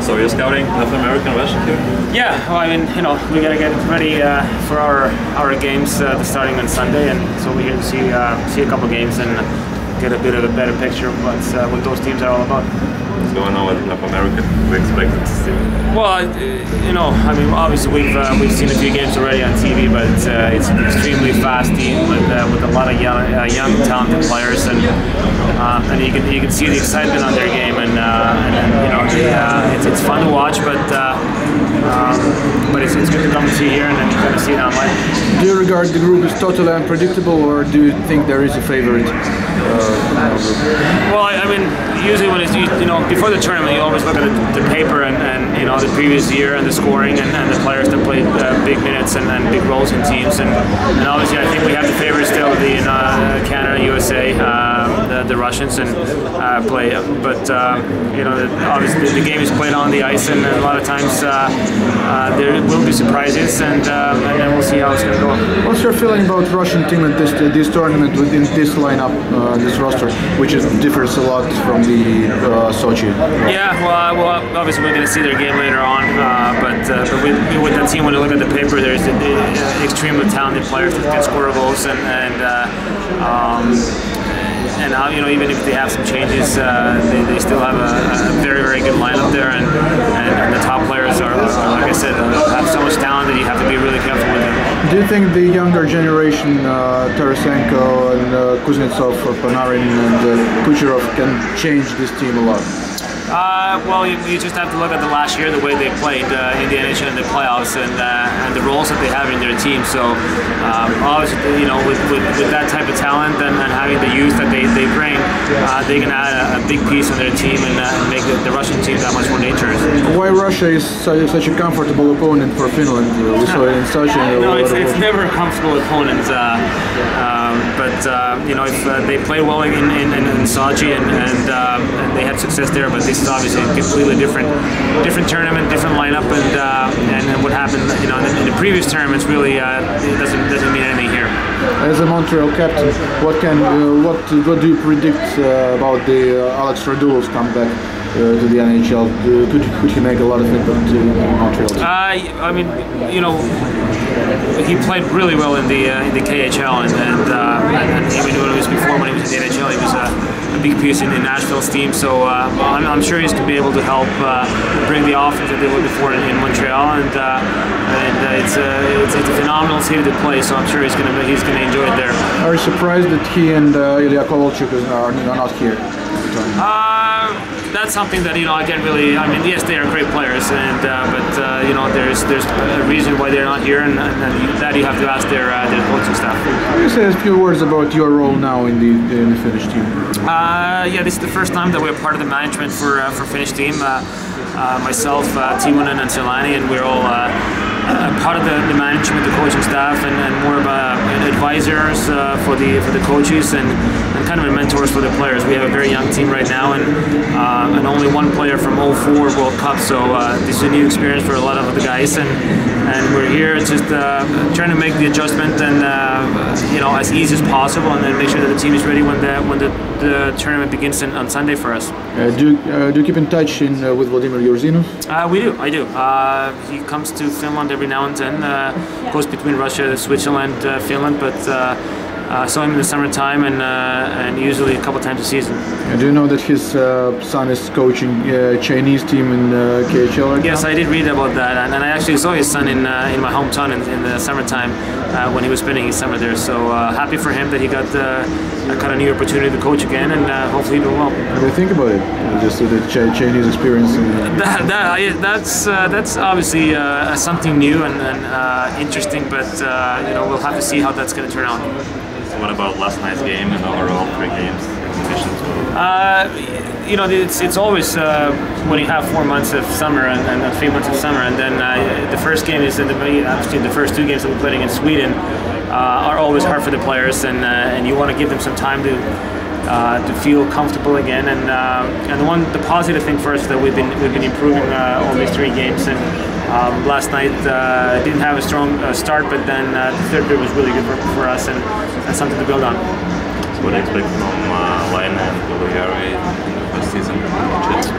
So you're scouting North American Russian here? Yeah, well, I mean, we gotta get ready for our games starting on Sunday, and so we're here to see a couple games and get a bit of a better picture of what those teams are all about. What's going on with North America? We expected to see. Well, I mean, obviously we've seen a few games already on TV, but it's an extremely fast team with a lot of young talented players, and you can see the excitement on their game, and it's fun to watch, but it's good to come and see here, and then you kind of see it online. Do you regard the group as totally unpredictable, or do you think there is a favorite? Well, I mean, usually when it's before the tournament, you always look at the paper and the previous year and the scoring and the players that played big minutes and big roles in teams, and obviously I think we have the favorites still being Canada, USA, the Russians and play, but obviously the game is played on the ice, and a lot of times there will be surprises, and then we'll see how it's going to go. What's your feeling about Russian team at this tournament within this lineup, this roster, which differs a lot from the Sochi? Yeah, well, obviously we're going to see their game later on, but with that team, when you look at the paper, there's extremely talented players that can score goals, and even if they have some changes, they still have a very, very good lineup there, and the top players are, like I said, have so much talent that you have to be really careful with them. Do you think the younger generation, Tarasenko and Kuznetsov, Panarin and Kucherov can change this team a lot? Well, you just have to look at the last year, the way they played in the NHL and the playoffs, and the roles that they have in their team. So, obviously, with that type of talent and having the youth that they bring, they can add a big piece on their team and make the Russian team that much more dangerous. Why Russia is such a comfortable opponent for Finland? We saw it in Sochi. No, it's never a comfortable opponent. But if they played well in Sochi and they had success there, but this is obviously a completely different tournament, different lineup, and what happened in the previous tournaments really it doesn't mean anything here. As a Montreal captain, what do you predict about the Alex Radulov's comeback to the NHL? Could he make a lot of impact to Montreal? I mean, he played really well in the KHL, and even when he was in the NHL, he was a big piece in the Nashville's team. So I'm sure he's going to be able to help bring the offense that they were before in Montreal, and it's a phenomenal city to play. So I'm sure he's going to enjoy it there. Are you surprised that he and Ilya Kovalchuk are not here? That's something that I can't really. I mean, yes, they are great players, and but there's a reason why they're not here, and that you have to ask their coaching staff. Can you say a few words about your role now in the Finnish team? Yeah, this is the first time that we're part of the management for Finnish team. Myself, Timonen, and Laine, and we're all part of the management, the coaching staff, and more of advisors for the coaches and kind of mentors for the players. We have a very young team right now, and only one player from 2004 World Cup, so this is a new experience for a lot of the guys, and we're here just trying to make the adjustment and as easy as possible, and then make sure that the team is ready when the tournament begins on Sunday for us. Do you keep in touch with Vladimir Yurzinov? We do. I do. He comes to Finland every now and then. Goes between Russia, Switzerland, Finland, but saw him in the summertime and usually a couple times a season. Do you know that his son is coaching Chinese team in KHL right Yes, now? I did read about that, and I actually saw his son in my hometown in the summertime when he was spending his summer there. So happy for him that he got a new opportunity to coach again, and hopefully do well. What do you think about it? Just the Chinese experience. That's obviously something new and interesting, but we'll have to see how that's going to turn out. So what about last night's game and overall 3 games? It's always when you have 4 months of summer and 3 months of summer, and then the first game is actually the first 2 games that we're playing in Sweden are always hard for the players, and you want to give them some time to feel comfortable again. And the positive thing for us is that we've been improving all these 3 games. And last night didn't have a strong start, but then the third period was really good for us, and that's something to build on. So what do you expect from Lайне and in the first season? matches?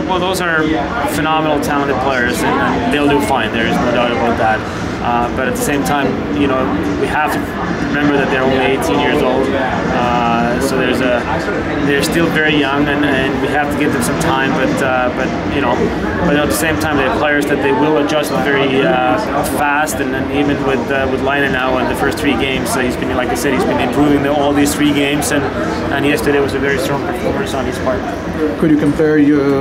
Well, those are phenomenal, talented players, and they'll do fine. There is no doubt about that. But at the same time, you know, we have to remember that they're only 18 years old. So they're still very young, and we have to give them some time. But you know, but at the same time, they're players that they will adjust very fast. And then even with Laiне now in the first 3 games, he's been, like I said, he's been improving all these 3 games, and yesterday was a very strong performance on his part. Could you compare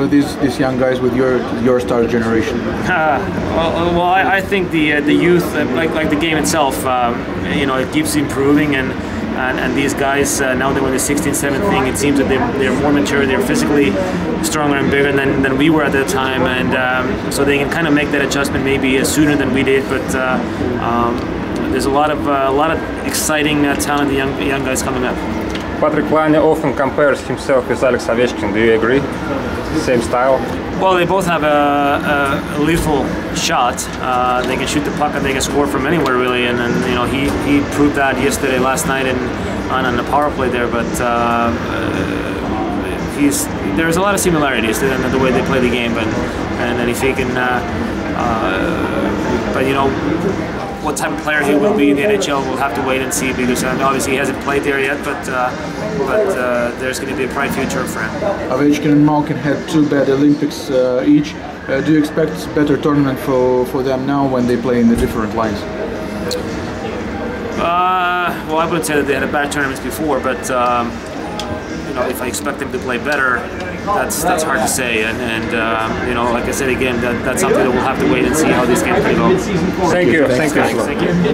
these young guys with your star generation? Well, I think the youth, like the game itself, you know, it keeps improving, and these guys now that we're the 16-7 thing, it seems that they're more mature, they're physically stronger and bigger than we were at that time, and so they can kind of make that adjustment maybe sooner than we did. But there's a lot of exciting, talented young guys coming up. Patrick Laiне often compares himself with Alex Ovečkin. Do you agree? Same style? Well, they both have a lethal shot. They can shoot the puck and they can score from anywhere, really. And you know, he proved that yesterday, last night, on the power play there. But there's a lot of similarities to them in the way they play the game, and if he can, but you know, what type of player he will be in the NHL, we'll have to wait and see, because obviously he hasn't played there yet, but there's going to be a bright future for him. Ovechkin and Malkin had 2 bad Olympics each. Do you expect better tournament for them now when they play in the different lines? Well, I wouldn't say that they had bad tournaments before, but you know, if I expect them to play better, that's hard to say, and you know, like I said again, that's something that we'll have to wait and see how these games go. Thank you. Thank you.